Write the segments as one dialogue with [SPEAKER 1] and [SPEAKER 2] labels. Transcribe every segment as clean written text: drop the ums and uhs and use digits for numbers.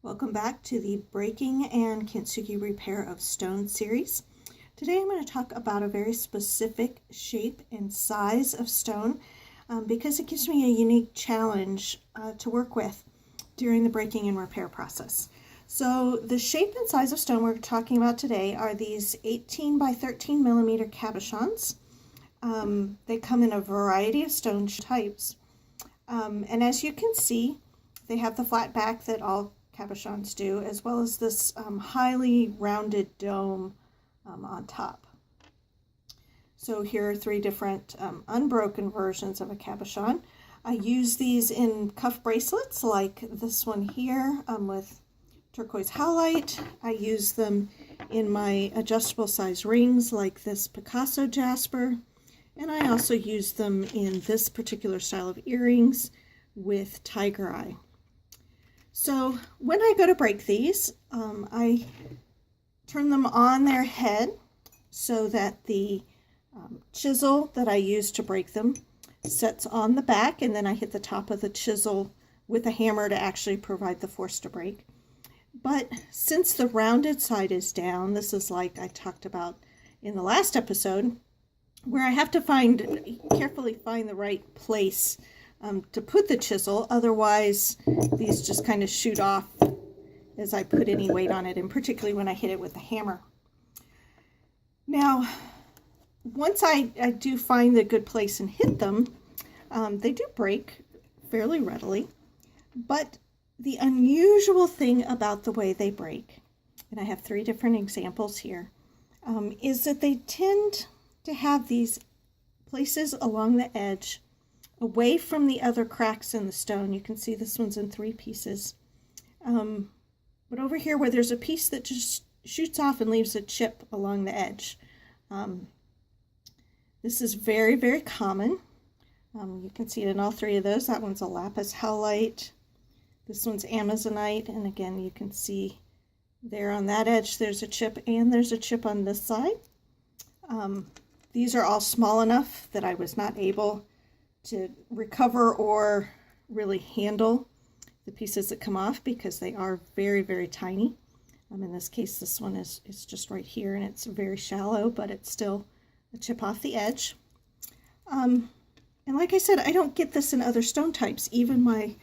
[SPEAKER 1] Welcome back to the Breaking and Kintsugi Repair of Stone series. Today I'm going to talk about a very specific shape and size of stone because it gives me a unique challenge to work with during the breaking and repair process. So the shape and size of stone we're talking about today are these 18 by 13 millimeter cabochons. They come in a variety of stone types. And as you can see, they have the flat back that all cabochons do, as well as this highly rounded dome on top. So here are three different unbroken versions of a cabochon. I use these in cuff bracelets like this one here with turquoise howlite. I use them in my adjustable size rings like this Picasso jasper. And I also use them in this particular style of earrings with tiger eye. So when I go to break these, I turn them on their head so that the chisel that I use to break them sets on the back, and then I hit the top of the chisel with a hammer to actually provide the force to break. But since the rounded side is down, this is like I talked about in the last episode, where I have to carefully find the right place to put the chisel, otherwise these just kind of shoot off as I put any weight on it, and particularly when I hit it with the hammer. Now, once I do find the good place and hit them, they do break fairly readily, but the unusual thing about the way they break, and I have three different examples here, is that they tend to have these places along the edge away from the other cracks in the stone. You can see this one's in three pieces. But over here where there's a piece that just shoots off and leaves a chip along the edge. This is very, very common. You can see it in all three of those. That one's a lapis howlite. This one's amazonite. And again, you can see there on that edge there's a chip, and there's a chip on this side. These are all small enough that I was not able to recover or really handle the pieces that come off because they are very, very tiny. In this case, this one is just right here, and it's very shallow, but it's still a chip off the edge. And like I said, I don't get this in other stone types. Even my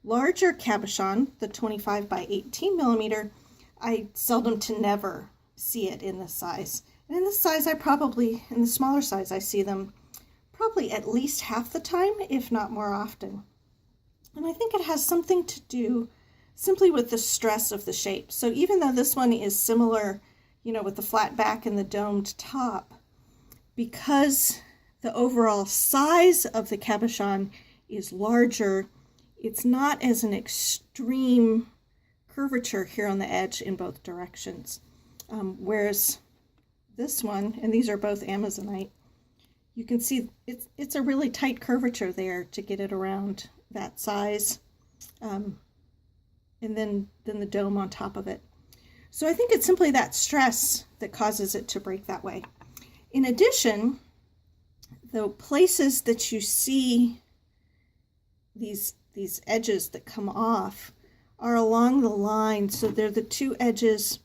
[SPEAKER 1] larger cabochon, the 25 by 18 millimeter, I seldom to never see it in this size. And in this size, in the smaller size, I see them probably at least half the time, if not more often. And I think it has something to do simply with the stress of the shape. So even though this one is similar, with the flat back and the domed top, because the overall size of the cabochon is larger, it's not as an extreme curvature here on the edge in both directions. Whereas this one, and these are both amazonite, you can see it's a really tight curvature there to get it around that size, and then the dome on top of it. So I think it's simply that stress that causes it to break that way. In addition, the places that you see these edges that come off are along the line, so they're the two edges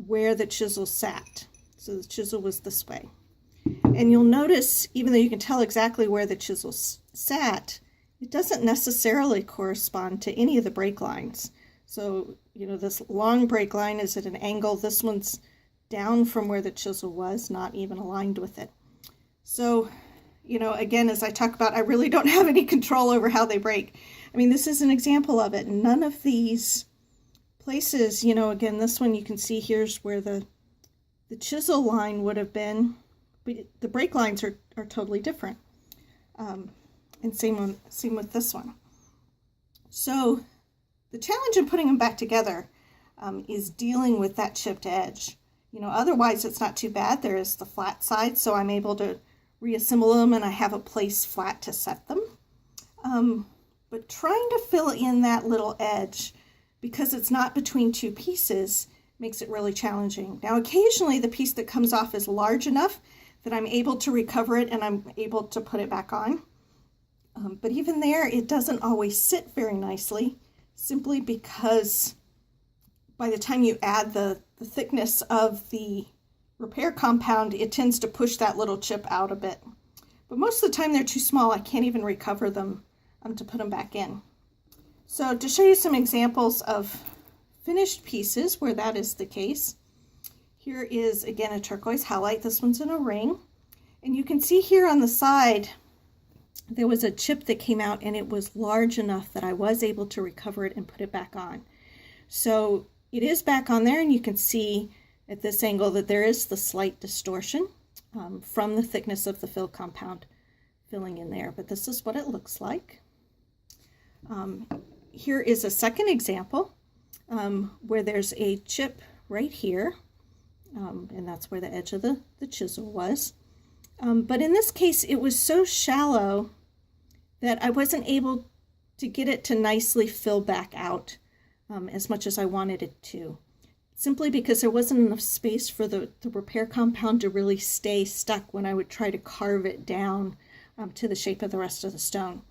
[SPEAKER 1] where the chisel sat. So the chisel was this way. And you'll notice, even though you can tell exactly where the chisel sat, it doesn't necessarily correspond to any of the break lines. So, this long break line is at an angle. This one's down from where the chisel was, not even aligned with it. So, again, as I talk about, I really don't have any control over how they break. This is an example of it. None of these places, again, this one you can see here's where the chisel line would have been, but the break lines are totally different. And same with this one. So the challenge in putting them back together is dealing with that chipped edge. Otherwise it's not too bad. There is the flat side, so I'm able to reassemble them and I have a place flat to set them. But trying to fill in that little edge, because it's not between two pieces, makes it really challenging. Now occasionally the piece that comes off is large enough that I'm able to recover it and I'm able to put it back on. But even there, it doesn't always sit very nicely, simply because by the time you add the thickness of the repair compound, it tends to push that little chip out a bit. But most of the time they're too small. I can't even recover them to put them back in. So to show you some examples of finished pieces where that is the case, here is again a turquoise halite. This one's in a ring. And you can see here on the side, there was a chip that came out and it was large enough that I was able to recover it and put it back on. So it is back on there, and you can see at this angle that there is the slight distortion from the thickness of the fill compound filling in there, but this is what it looks like. Here is a second example where there's a chip right here, and that's where the edge of the chisel was. But in this case, it was so shallow that I wasn't able to get it to nicely fill back out as much as I wanted it to, simply because there wasn't enough space for the repair compound to really stay stuck when I would try to carve it down to the shape of the rest of the stone.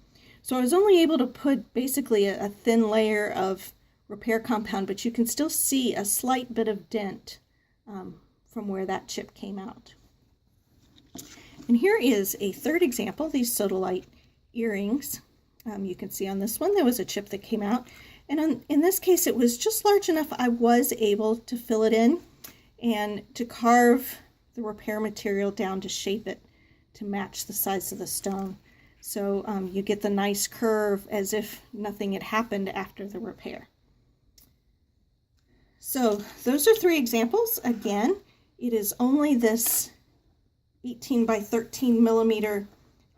[SPEAKER 1] So I was only able to put basically a thin layer of repair compound, but you can still see a slight bit of dent from where that chip came out. And here is a third example, these sodalite earrings. You can see on this one there was a chip that came out, and in this case it was just large enough I was able to fill it in and to carve the repair material down to shape it to match the size of the stone. So you get the nice curve as if nothing had happened after the repair. So those are 3 examples. Again, it is only this 18 by 13 millimeter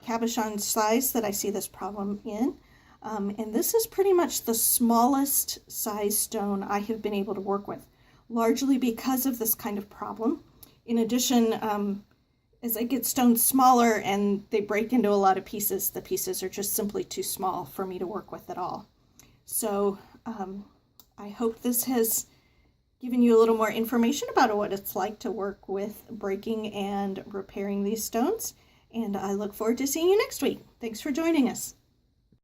[SPEAKER 1] cabochon size that I see this problem in. And this is pretty much the smallest size stone I have been able to work with, largely because of this kind of problem. In addition, as I get stones smaller and they break into a lot of pieces, the pieces are just simply too small for me to work with at all. So I hope this has given you a little more information about what it's like to work with breaking and repairing these stones. And I look forward to seeing you next week. Thanks for joining us.